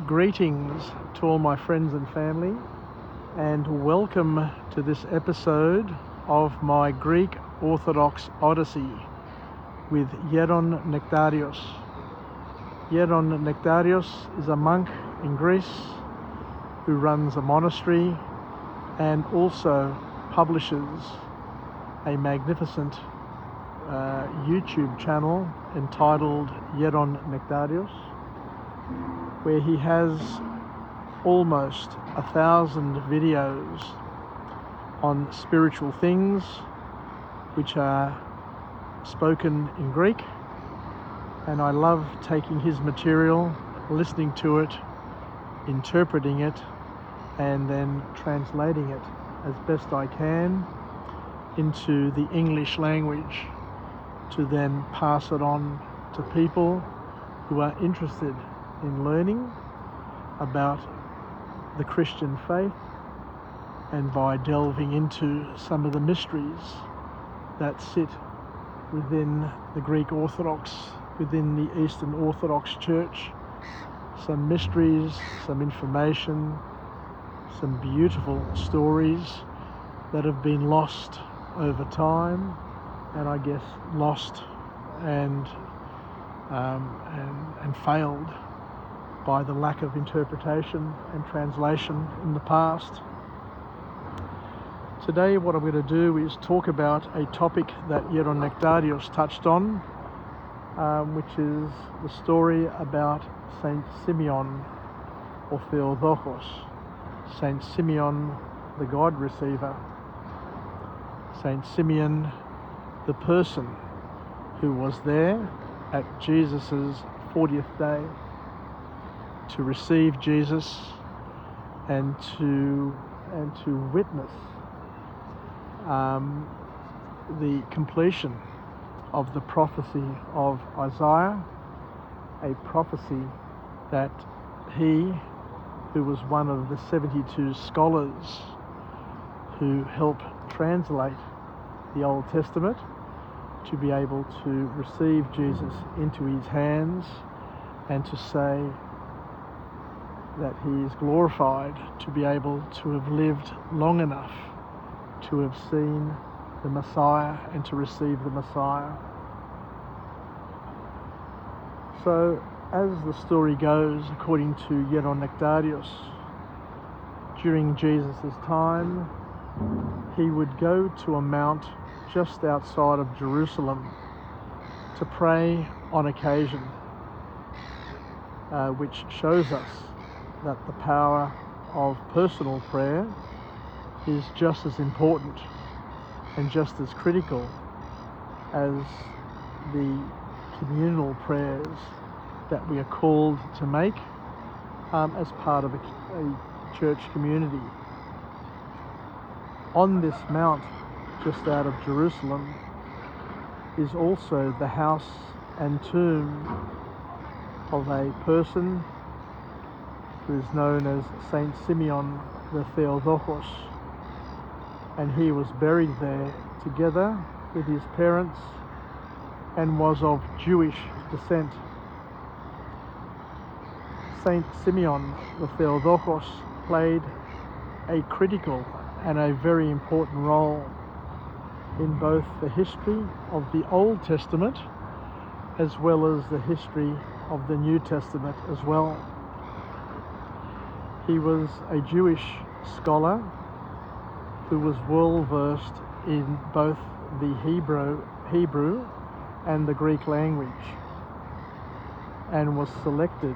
Greetings to all my friends and family, and welcome to this episode of my Greek Orthodox Odyssey with Geron Nektarios. Geron Nektarios is a monk in Greece who runs a monastery and also publishes a magnificent YouTube channel entitled Geron Nektarios, where he has almost 1,000 videos on spiritual things which are spoken in Greek, and I love taking his material, listening to it, interpreting it, and then translating it as best I can into the English language to then pass it on to people who are interested in learning about the Christian faith, and by delving into some of the mysteries that sit within the Greek Orthodox, within the Eastern Orthodox Church. Some mysteries, some information, some beautiful stories that have been lost over time, and I guess lost and failed by the lack of interpretation and translation in the past. Today what I'm going to do is talk about a topic that Geron Nektarios touched on, which is the story about Saint Symeon, or Theodochon, Saint Symeon the God receiver, Saint Symeon the person who was there at Jesus's 40th day to receive Jesus and to witness the completion of the prophecy of Isaiah, a prophecy that he, who was one of the 72 scholars who helped translate the Old Testament, to be able to receive Jesus into his hands and to say that he is glorified to be able to have lived long enough to have seen the Messiah and to receive the Messiah. So, as the story goes, according to Geron Nektarios, during Jesus' time, he would go to a mount just outside of Jerusalem to pray on occasion, which shows us that the power of personal prayer is just as important and just as critical as the communal prayers that we are called to make as part of a church community. On this mount just out of Jerusalem is also the house and tomb of a person who is known as Saint Symeon the Theodochos, and he was buried there together with his parents and was of Jewish descent. Saint Symeon the Theodochos played a critical and a very important role in both the history of the Old Testament as well as the history of the New Testament as well. He was a Jewish scholar who was well versed in both the Hebrew and the Greek language, and was selected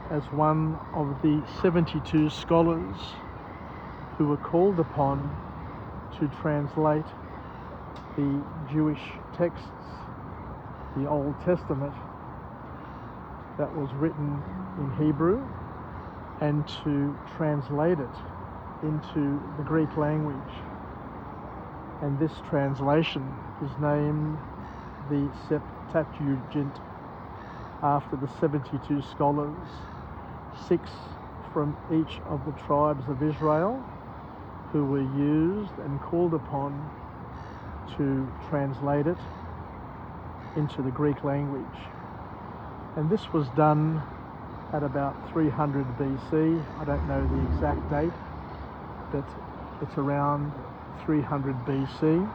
as one of the 72 scholars who were called upon to translate the Jewish texts, the Old Testament that was written in Hebrew, and to translate it into the Greek language. And this translation is named the Septuagint, after the 72 scholars, 6 from each of the tribes of Israel, who were used and called upon to translate it into the Greek language. And this was done at about 300 BC. I don't know the exact date, but it's around 300 BC.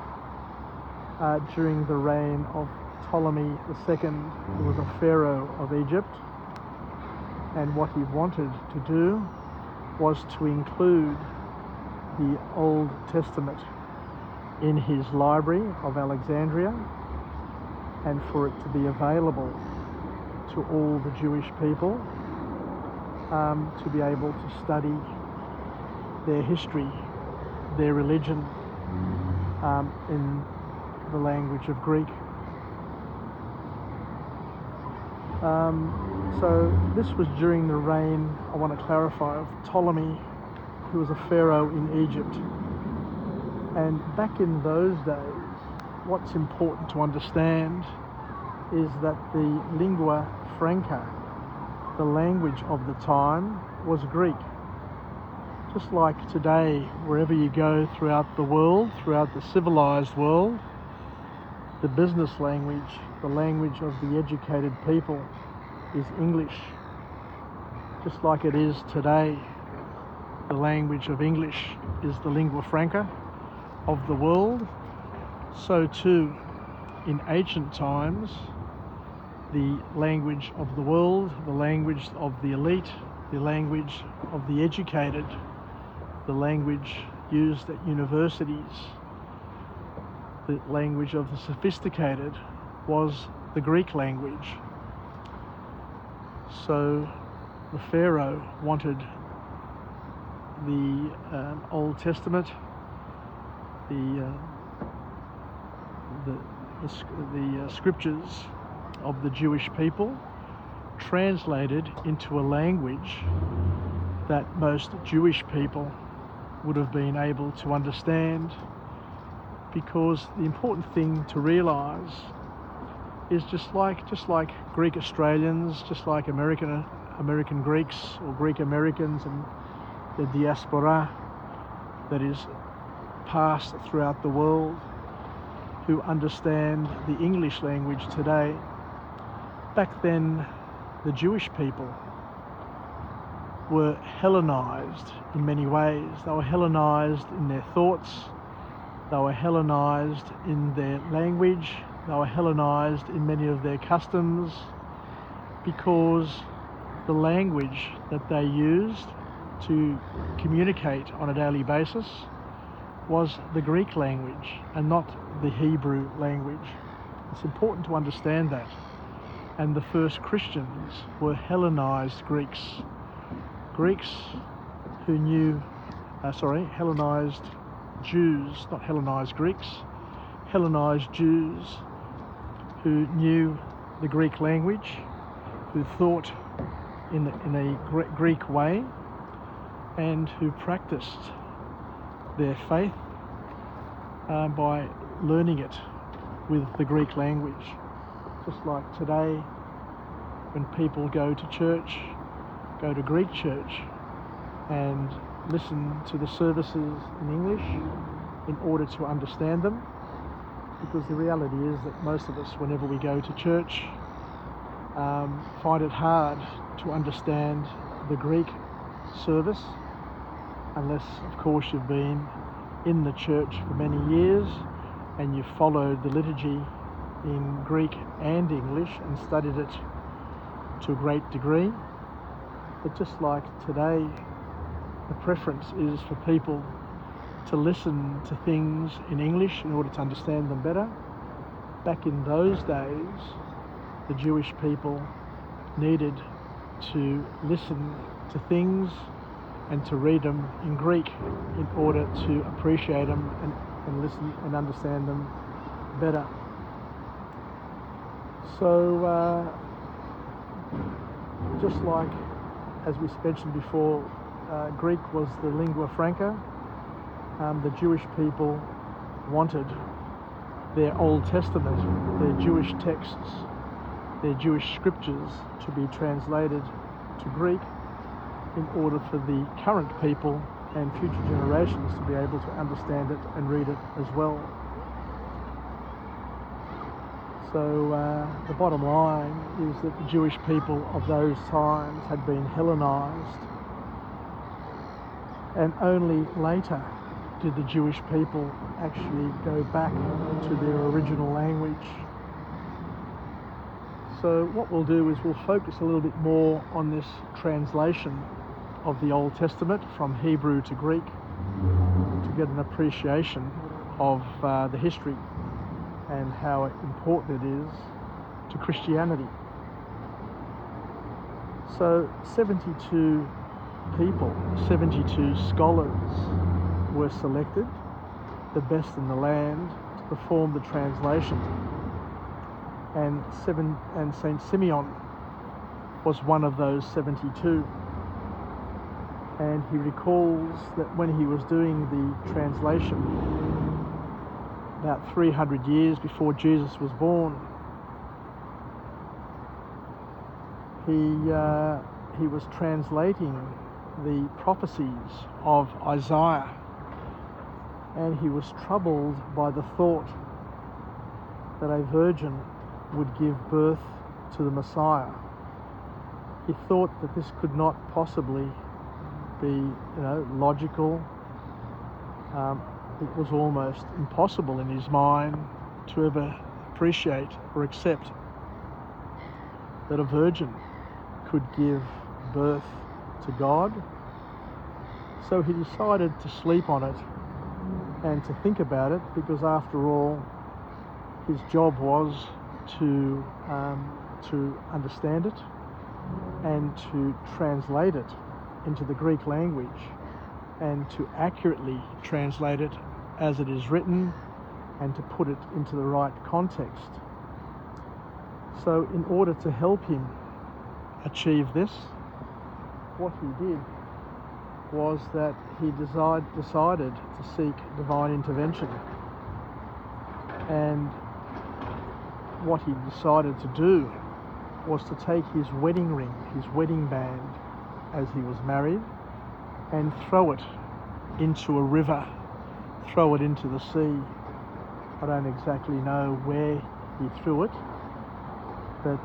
During the reign of Ptolemy II, who was a pharaoh of Egypt, and what he wanted to do was to include the Old Testament in his library of Alexandria, and for it to be available to all the Jewish people, to be able to study their history, their religion, in the language of Greek. So this was during the reign, I want to clarify, of Ptolemy, who was a pharaoh in Egypt. And back in those days, what's important to understand is that the lingua franca, the language of the time, was Greek. Just like today, wherever you go throughout the world, throughout the civilized world, the business language, the language of the educated people, is English. Just like it is today, the language of English is the lingua franca of the world. So too, in ancient times, the language of the world, the language of the elite, the language of the educated, the language used at universities, the language of the sophisticated, was the Greek language. So the Pharaoh wanted the Old Testament, the scriptures of the Jewish people translated into a language that most Jewish people would have been able to understand, because the important thing to realize is just like Greek Australians, just like American Greeks or Greek Americans and the diaspora that is passed throughout the world, who understand the English language today. Back then, the Jewish people were Hellenized in many ways. They were Hellenized in their thoughts, they were Hellenized in their language, they were Hellenized in many of their customs, because the language that they used to communicate on a daily basis was the Greek language and not the Hebrew language. It's important to understand that. And the first Christians were Hellenized Greeks. Greeks who knew, Hellenized Jews, not Hellenized Greeks, Hellenized Jews who knew the Greek language, who thought in a Greek way, and who practiced their faith by learning it with the Greek language. Just like today, when people go to church, go to Greek church and listen to the services in English in order to understand them, because the reality is that most of us, whenever we go to church, find it hard to understand the Greek service, unless of course you've been in the church for many years and you've followed the liturgy in Greek and English and studied it to a great degree. But just like today, the preference is for people to listen to things in English in order to understand them better. Back in those days, the Jewish people needed to listen to things and to read them in Greek in order to appreciate them and listen and understand them better. So just like, as we mentioned before, Greek was the lingua franca, the Jewish people wanted their Old Testament, their Jewish texts, their Jewish scriptures to be translated to Greek in order for the current people and future generations to be able to understand it and read it as well. So the bottom line is that the Jewish people of those times had been Hellenized, and only later did the Jewish people actually go back to their original language. So what we'll do is we'll focus a little bit more on this translation of the Old Testament from Hebrew to Greek to get an appreciation of the history and how important it is to Christianity. So 72 people, 72 scholars were selected, the best in the land, to perform the translation. And Saint Symeon was one of those 72. And he recalls that when he was doing the translation about 300 years before Jesus was born, he was translating the prophecies of Isaiah, and he was troubled by the thought that a virgin would give birth to the Messiah. He thought that this could not possibly be, logical. It was almost impossible in his mind to ever appreciate or accept that a virgin could give birth to God. So he decided to sleep on it and to think about it, because after all, his job was to understand it and to translate it into the Greek language and to accurately translate it as it is written and to put it into the right context. So in order to help him achieve this, what he did was that he decided to seek divine intervention. And what he decided to do was to take his wedding ring, his wedding band, as he was married, and throw it into a river, throw it into the sea. I don't exactly know where he threw it, but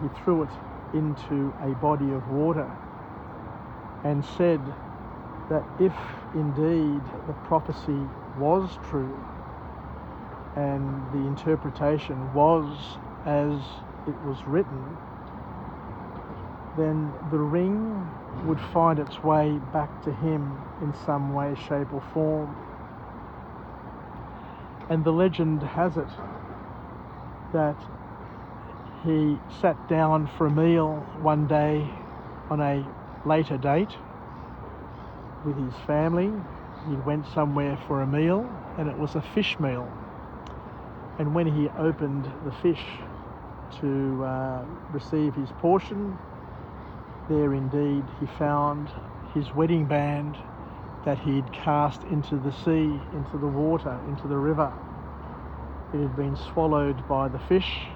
he threw it into a body of water and said that if indeed the prophecy was true and the interpretation was as it was written, then the ring would find its way back to him in some way, shape or form. And the legend has it that he sat down for a meal one day on a later date with his family. He went somewhere for a meal, and it was a fish meal. And when he opened the fish to receive his portion, there indeed he found his wedding band that he'd cast into the sea, into the water, into the river. It had been swallowed by the fish,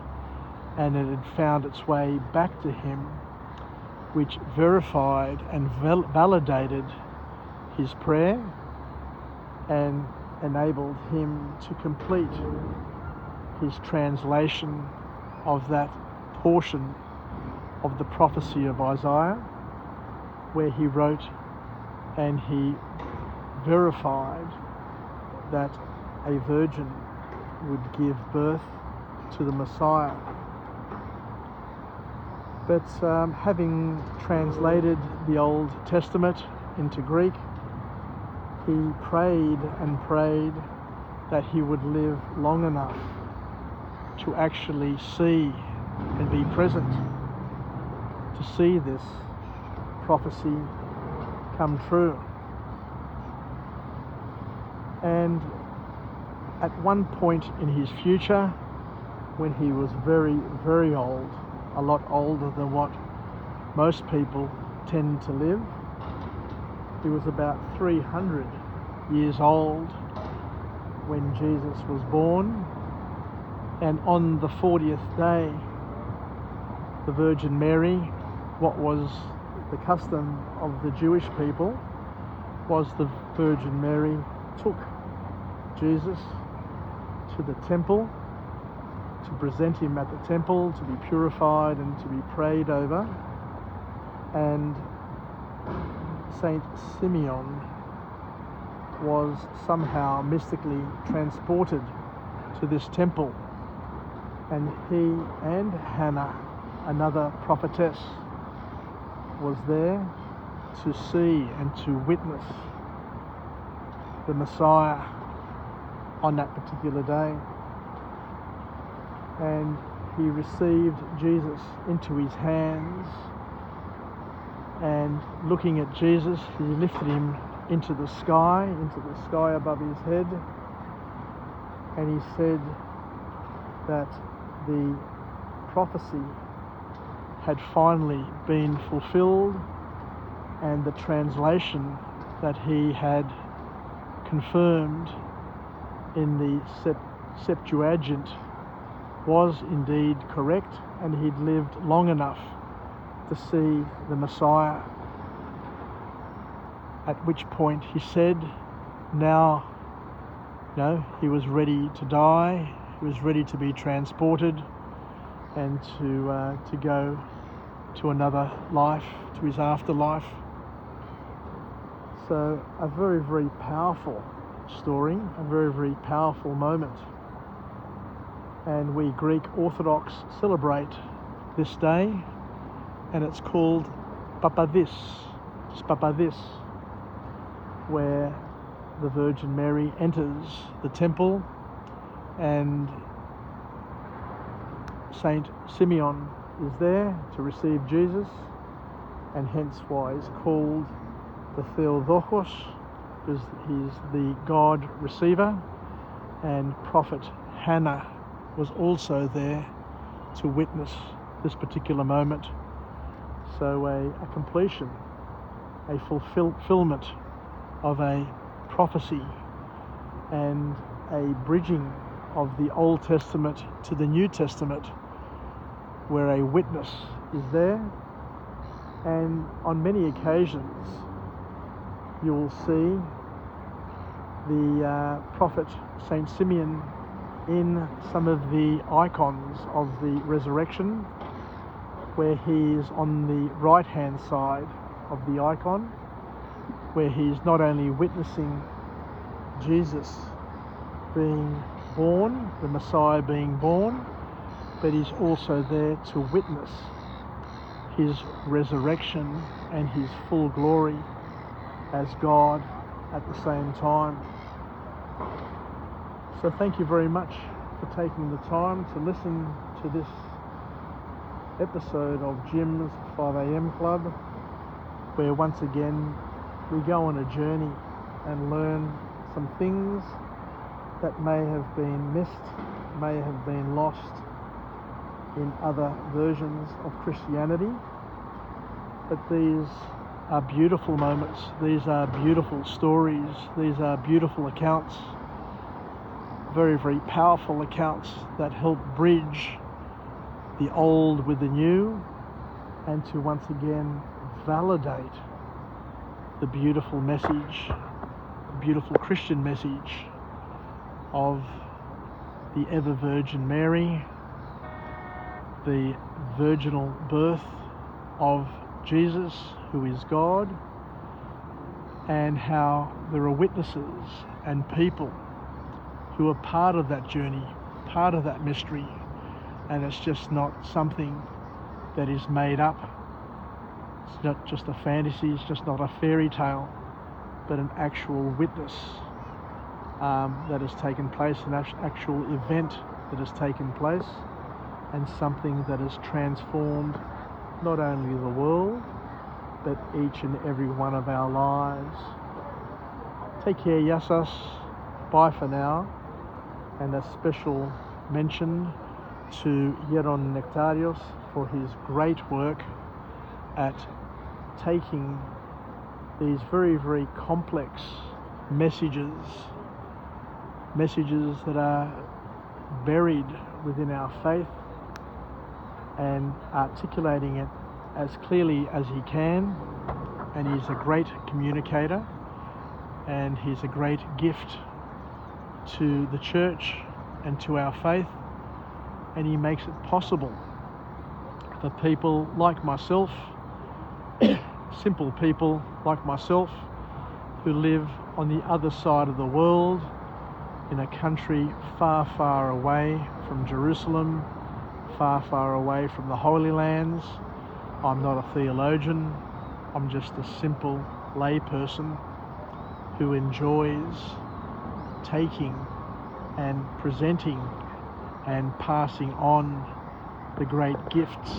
and it had found its way back to him, which verified and validated his prayer and enabled him to complete his translation of that portion of the prophecy of Isaiah, where he wrote and he verified that a virgin would give birth to the Messiah. But having translated the Old Testament into Greek, he prayed and prayed that he would live long enough to actually see and be present to see this prophecy come true. And at one point in his future, when he was very, very old, a lot older than what most people tend to live, he was about 300 years old when Jesus was born. And on the 40th day, the Virgin Mary, what was the custom of the Jewish people, was the Virgin Mary took Jesus to the temple to present him at the temple, to be purified and to be prayed over. And Saint Symeon was somehow mystically transported to this temple, and he and Hannah, another prophetess, was there to see and to witness the Messiah on that particular day. And he received Jesus into his hands, and looking at Jesus, he lifted him into the sky above his head, and he said that the prophecy had finally been fulfilled, and the translation that he had confirmed in the Septuagint was indeed correct, and he'd lived long enough to see the Messiah. At which point he said, now, he was ready to die, he was ready to be transported and to go to another life, to his afterlife. So a very, very powerful story, a very, very powerful moment. And we Greek Orthodox celebrate this day, and it's called Papadis, where the Virgin Mary enters the temple, and Saint Symeon is there to receive Jesus, and hence why he's called the Theodochon, because he's the God receiver. And Prophet Hannah was also there to witness this particular moment. So a completion, a fulfillment of a prophecy, and a bridging of the Old Testament to the New Testament, where a witness is there. And on many occasions you will see the prophet Saint Symeon in some of the icons of the resurrection, where he is on the right hand side of the icon, where he's not only witnessing Jesus being born, the Messiah being born, but he's also there to witness his resurrection and his full glory as God at the same time. So thank you very much for taking the time to listen to this episode of Jim's 5am Club, where once again we go on a journey and learn some things that may have been missed, may have been lost in other versions of Christianity. But these are beautiful moments, these are beautiful stories, these are beautiful accounts, very, very powerful accounts that help bridge the old with the new, and to once again validate the beautiful message, the beautiful Christian message of the ever Virgin Mary, the virginal birth of Jesus, who is God, and how there are witnesses and people who are part of that journey, part of that mystery, and it's just not something that is made up. It's not just a fantasy, it's just not a fairy tale, but an actual witness that has taken place, an actual event that has taken place, and something that has transformed not only the world, but each and every one of our lives. Take care, Yassas. Bye for now. And a special mention to Geron Nektarios for his great work at taking these very, very complex messages that are buried within our faith, and articulating it as clearly as he can. And he's a great communicator, and he's a great gift to the church and to our faith. and he makes it possible for people like myself, simple people like myself, who live on the other side of the world, in a country far, far away from Jerusalem, far, far away from the Holy Lands. I'm not a theologian, I'm just a simple lay person who enjoys taking and presenting and passing on the great gifts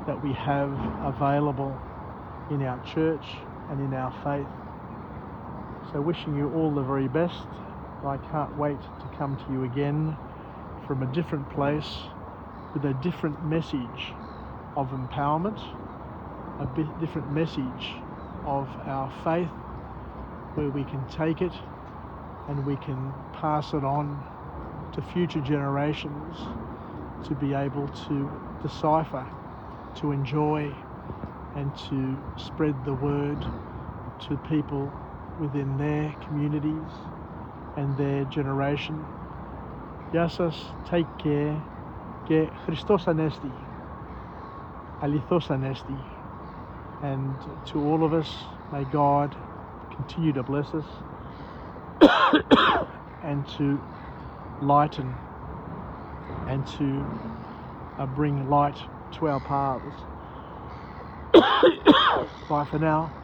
that we have available in our church and in our faith. So wishing you all the very best. I can't wait to come to you again from a different place with a different message of empowerment, a different message of our faith, where we can take it and we can pass it on to future generations to be able to decipher, to enjoy, and to spread the word to people within their communities and their generation. Γεια σας, take care, και Χριστός Ανέστη, αληθώς Ανέστη. And to all of us, may God continue to bless us and to lighten and to bring light to our paths. Bye for now.